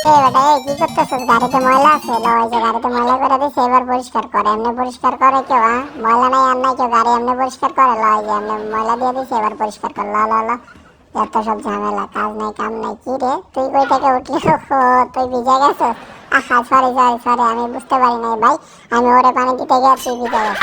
এই বেটা, এই কি করতেছিস? গাড়িতে ময়লা আছে, ল ওই যে গাড়িতে ময়লা করে দিছে, এবার পরিষ্কার করে। এমনি পরিষ্কার করে কেউ? হ্যাঁ, ময়লা নাই আর নাই কেউ গাড়ি এমনি পরিষ্কার করে? ল এই যে এমনি ময়লা দিয়ে দিছে, এবার পরিষ্কার কর। ল ল ল, যত সব ঝামেলা, কাজ নাই কাম নাই। কি রে, তুই কই থেকে উঠলি? ও, তুই ভিজে গেছিস? আহা, সরি সরি সরি, আমি বুঝতে পারি নাই ভাই। আমি ওরে পানি দিতে গিয়ে তুই ভিজে গেছিস।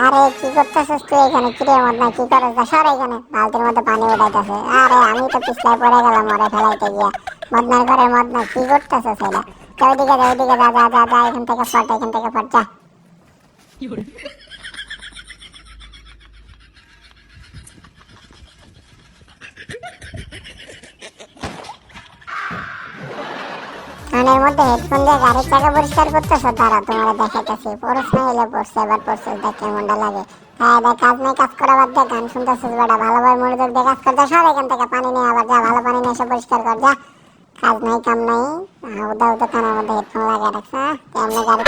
আরে কি করতেছিস তুই এখানে? কিরে মদনা, কি করছ? সর এখানে, বালতির মধ্যে পানি উঠাইতেছে। আরে আমি তো পিছলাই পড়ে গেলাম ওরে ফেলাইতে গিয়া। মদনার ঘরে মদনা, কি করতেছিস এটা? যা ওইদিকে যা, ওইদিকে যা যা যা যা, এখান থেকে ফট, এখান থেকে ফট, যা। কানের মধ্যে হেডফোন দিয়ে গাড়ির চাকা পরিষ্কার করতেছ? দাঁড়া, তোমার দেখাইতেছি। পড়ছ না হইলে পড়ছে, এবার পড়ছিস, দেখ কেমনটা লাগে। হ্যাঁ দেখ, কাজ নেই, কাজ করা বাদ দে, গান শুনতেছিস বেটা। ভালোভাবে মনোযোগ দিয়ে কাজ করতে। সব এখান থেকে পানি নিয়ে আবার যা, ভালো পানি নিয়ে এসে পরিষ্কার কর, যা। কাজ নাই কাম নাই, উদা উদা কানের মধ্যে হেডফোন লাগিয়ে রাখছে। কেমনে গাড়ি?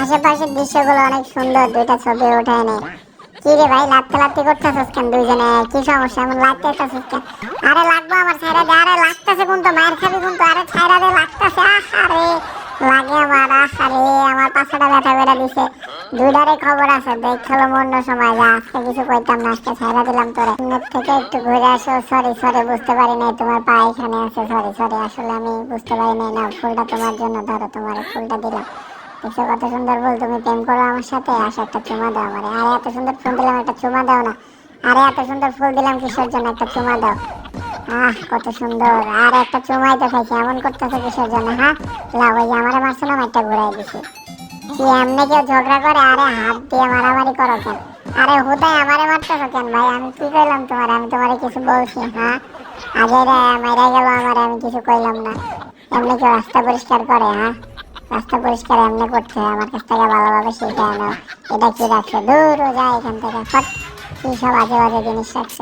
আশেপাশের দৃশ্যগুলো অনেক সুন্দর, দুইটা ছবি উঠায় নে। কি রে ভাই, লাত্তে লাত্তি করতেছিস কেন দুইজনে? কি সমস্যা, এমন লাগতেছিস কেন? আরে লাগবো আমার, ছাইরা দে। আরে লাগতেছে কিন্তু, মায়ের খাবি কিন্তু। আরে ছাইরা দে, লাগতেছে। আরে লাগে আমার, আরে আমার পাছাটা ব্যথা বেড়া দিছে। দুইটারে খবর আছে, দেখ খেলো অন্য সময়। যা, আজকে কিছু কইতাম না, আজকে ছাইরা দিলাম তোরে। নেট থেকে একটু ঘুরে আসো। সরি সরি, বুঝতে পারি নাই তোমার পা এখানে আছে। সরি সরি, আসলে আমি বুঝতে পারি নাই। না, ফুলটা তোমার জন্য, ধরো তোমার ফুলটা দিলাম। দেখছো কত সুন্দর ফুল? তুমি প্রেম করো আমার সাথে, আসো একটা চুমা দাও আমারে। আরে এত সুন্দর ফুল দিলাম, একটা চুমা দাও না? আরে এত সুন্দর ফুল দিলাম কিসের জন্য? একটা চুমা দাও। কত সুন্দর। আর একটা চুমাই তো খাইছি, এমন করতেছে কিসের জন্য? হ্যাঁ, লাও, ওই যে আমারে মারছো না, একটা ঘুরাই দিছি। কি এমনি কেউ ঝগড়া করে? আরে হাত দিয়ে মারামারি করো কেন? আরে হুদাই আমারে মারতেছো কেন ভাই? আমি কি কইলাম তোমার? আমি তোমারে কিছু বলছি? হ্যাঁ, আগে মাইরা গেল আমারে, আমি কিছু কইলাম না। এমনি কেউ রাস্তা পরিষ্কার করে? হ্যাঁ, রাস্তা পরিষ্কার এমনি করতে হয়, আমার কাছ থেকে ভালোভাবে শিখে নাও। এটা কি রাখছে? দূর যায় এখান থেকে, ফট। কি সব আজে বাজে জিনিস রাখছে।